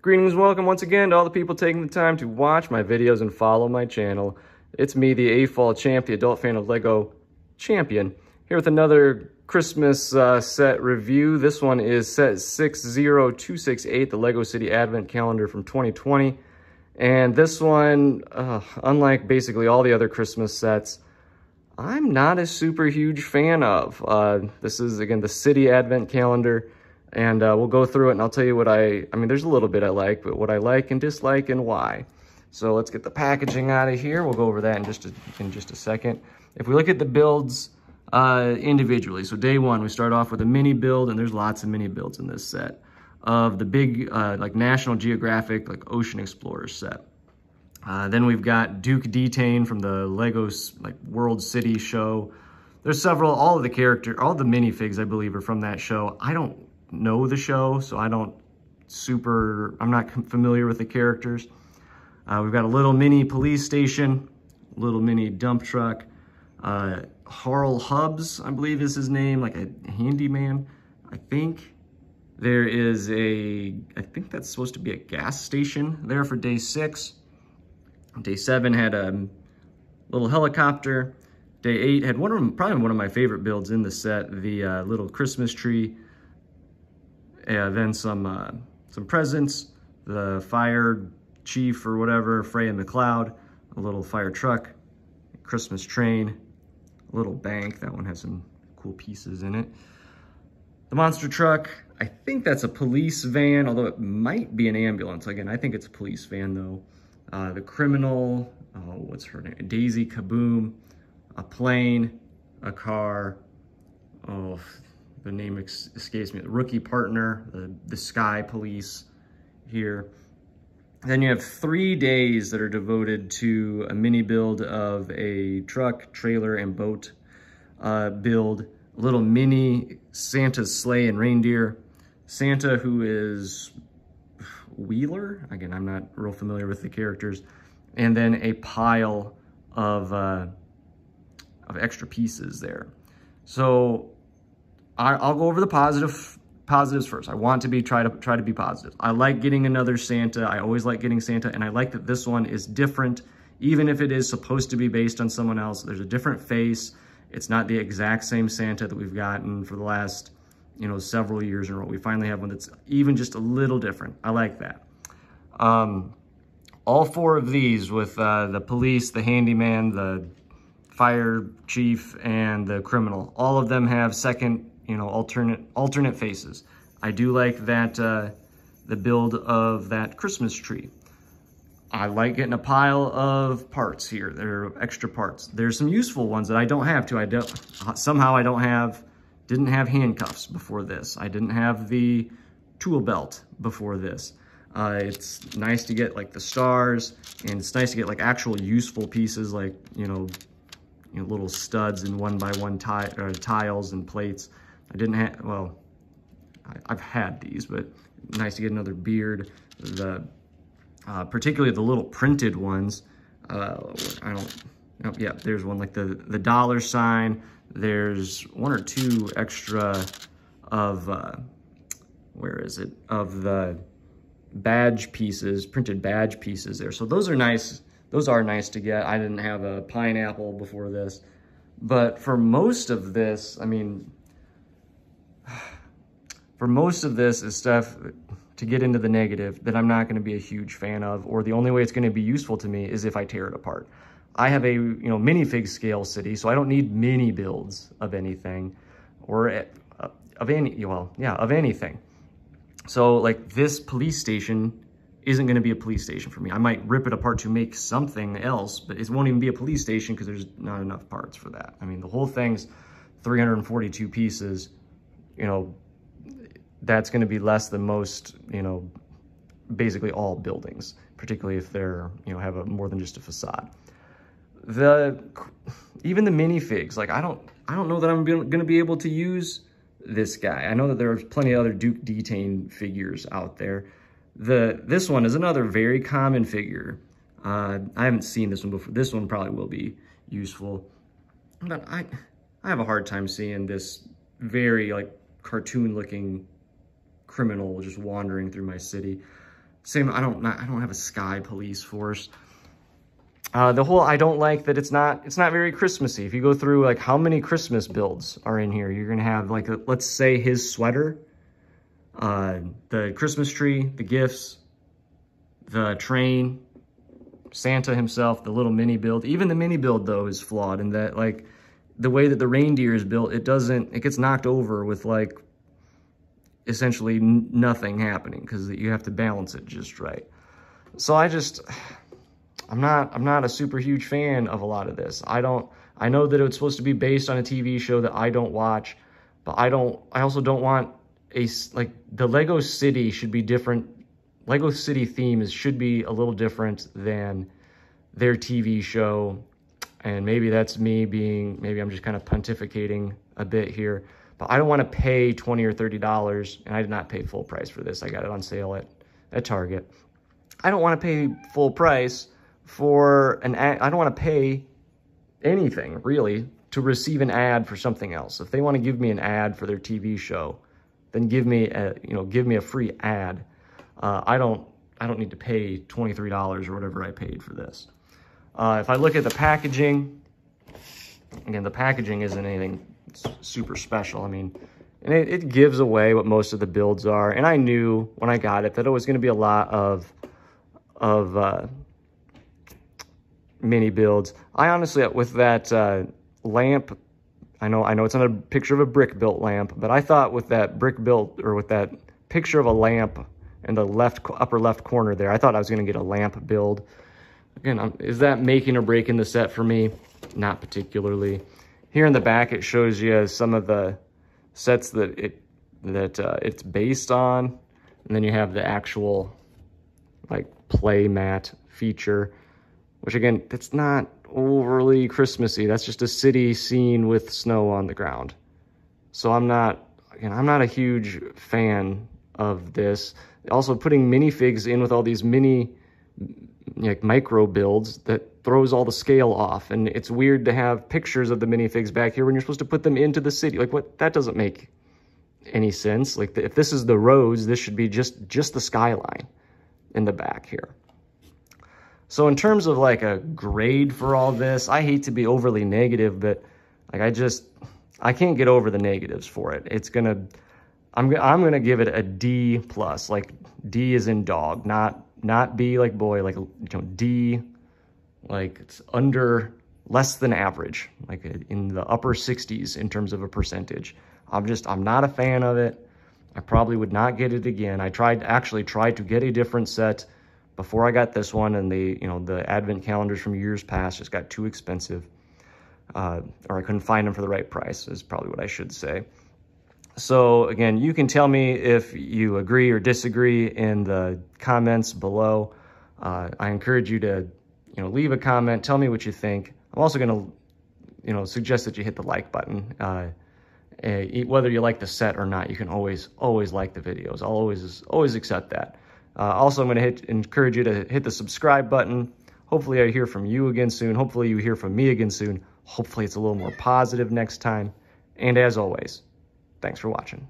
Greetings and welcome once again to all the people taking the time to watch my videos and follow my channel. It's me, the AFOL champ, the adult fan of Lego champion, here with another Christmas set review. This one is set 60268, the Lego City Advent Calendar from 2020. And this one, unlike basically all the other Christmas sets, I'm not a super huge fan of. This is, again, the City Advent Calendar. And we'll go through it and I'll tell you what I mean, there's a little bit I like, but what I like and dislike and why. So let's get the packaging out of here. We'll go over that in just a second. If we look at the builds individually, so day one, we start off with a mini build, and there's lots of mini builds in this set, of the big like National Geographic, like Ocean Explorer set. Then we've got Duke Detain from the Legos like World City show. There's several, all the minifigs I believe are from that show. I don't know the show, so I'm not familiar with the characters. We've got a little mini police station, little mini dump truck, Harl Hubs, I believe is his name, like a handyman, I think. There is I think that's supposed to be a gas station there for day 6. Day 7 had a little helicopter. Day 8 had probably one of my favorite builds in the set, the little Christmas tree. Then some presents, the fire chief or whatever, Freya McCloud, a little fire truck, Christmas train, a little bank. That one has some cool pieces in it. The monster truck, I think that's a police van, although it might be an ambulance. Again, I think it's a police van though. The criminal, what's her name? Daisy Kaboom, a plane, a car, the name escapes me, the rookie partner, the sky police here. Then you have 3 days that are devoted to a mini build of a truck, trailer, and boat build. A little mini Santa's sleigh and reindeer. Santa, who is Wheeler. Again, I'm not real familiar with the characters. And then a pile of extra pieces there. So I'll go over the positives first. I want to try to be positive. I like getting another Santa. I always like getting Santa, and I like that this one is different. Even if it is supposed to be based on someone else, there's a different face. It's not the exact same Santa that we've gotten for the last, several years in a row. We finally have one that's even just a little different. I like that. All 4 of these with the police, the handyman, the fire chief, and the criminal, all of them have second, alternate faces. I do like that, the build of that Christmas tree. I like getting a pile of parts here. There are extra parts. There's some useful ones that I don't have too. Somehow I didn't have handcuffs before this. I didn't have the tool belt before this. It's nice to get like the stars, and it's nice to get like actual useful pieces, like, little studs and 1x1 tiles and plates. I didn't have, well, I've had these, but nice to get another beard. Particularly the little printed ones. Yeah, there's one like the dollar sign. There's 1 or 2 extra of, of the badge pieces, printed badge pieces there. So those are nice. Those are nice to get. I didn't have a pineapple before this. But for most of this, is stuff, to get into the negative, that I'm not going to be a huge fan of, or the only way it's going to be useful to me is if I tear it apart. I have a, minifig scale city, so I don't need mini builds of anything, or of anything. So like this police station isn't going to be a police station for me. I might rip it apart to make something else, but it won't even be a police station because there's not enough parts for that. The whole thing's 342 pieces, that's going to be less than most, basically all buildings, particularly if they're, have more than just a facade. Even the minifigs, like I don't know that I'm going to be able to use this guy. I know that there's plenty of other Duke Detain figures out there. This one is another very common figure. I haven't seen this one before. This one probably will be useful, but I have a hard time seeing this very like cartoon looking criminal just wandering through my city. Same, I don't have a sky police force. I don't like that it's not very Christmassy. If you go through like how many Christmas builds are in here, you're gonna have like, let's say his sweater, the Christmas tree, the gifts, the train, Santa himself, the little mini build. Even the mini build though is flawed in that like the way that the reindeer is built, it gets knocked over with like essentially nothing happening because you have to balance it just right. So I'm not a super huge fan of a lot of this. I know that it's supposed to be based on a TV show that I don't watch, but I also don't want like the Lego City should be different. Lego City theme should be a little different than their TV show. And maybe that's maybe I'm just kind of pontificating a bit here, but I don't want to pay $20 or $30, and I did not pay full price for this. I got it on sale at Target. I don't want to pay full price for an ad. I don't want to pay anything really to receive an ad for something else. If they want to give me an ad for their TV show, then give me a free ad. I don't need to pay $23 or whatever I paid for this. If I look at the packaging, again, the packaging isn't anything super special. I mean, and it gives away what most of the builds are. And I knew when I got it that it was going to be a lot of mini builds. I honestly, with that lamp, I know it's not a picture of a brick built lamp, but I thought with that brick built, or with that picture of a lamp in the upper left corner there, I thought I was going to get a lamp build. Again, is that making or breaking the set for me? Not particularly. Here in the back, it shows you some of the sets that it's based on, and then you have the actual like play mat feature, which again, it's not overly Christmassy. That's just a city scene with snow on the ground. So I'm not a huge fan of this. Also, putting minifigs in with all these mini like micro builds, that throws all the scale off, and it's weird to have pictures of the minifigs back here when you're supposed to put them into the city. Like, what? That doesn't make any sense. Like, if this is the roads, this should be just the skyline in the back here. So in terms of like a grade for all this, I hate to be overly negative, but like I can't get over the negatives for it. I'm gonna give it a D plus. Like, D is in dog, not B like boy, like, D, like it's less than average, like in the upper 60s in terms of a percentage. I'm not a fan of it. I probably would not get it again. I actually tried to get a different set before I got this one, and the advent calendars from years past just got too expensive, or I couldn't find them for the right price, is probably what I should say. So again, you can tell me if you agree or disagree in the comments below. I encourage you to, leave a comment, tell me what you think. I'm also going to, suggest that you hit the like button. Whether you like the set or not, you can always like the videos. I'll always accept that. Also, I'm going to encourage you to hit the subscribe button. Hopefully I hear from you again soon. Hopefully you hear from me again soon. Hopefully it's a little more positive next time. And as always, thanks for watching.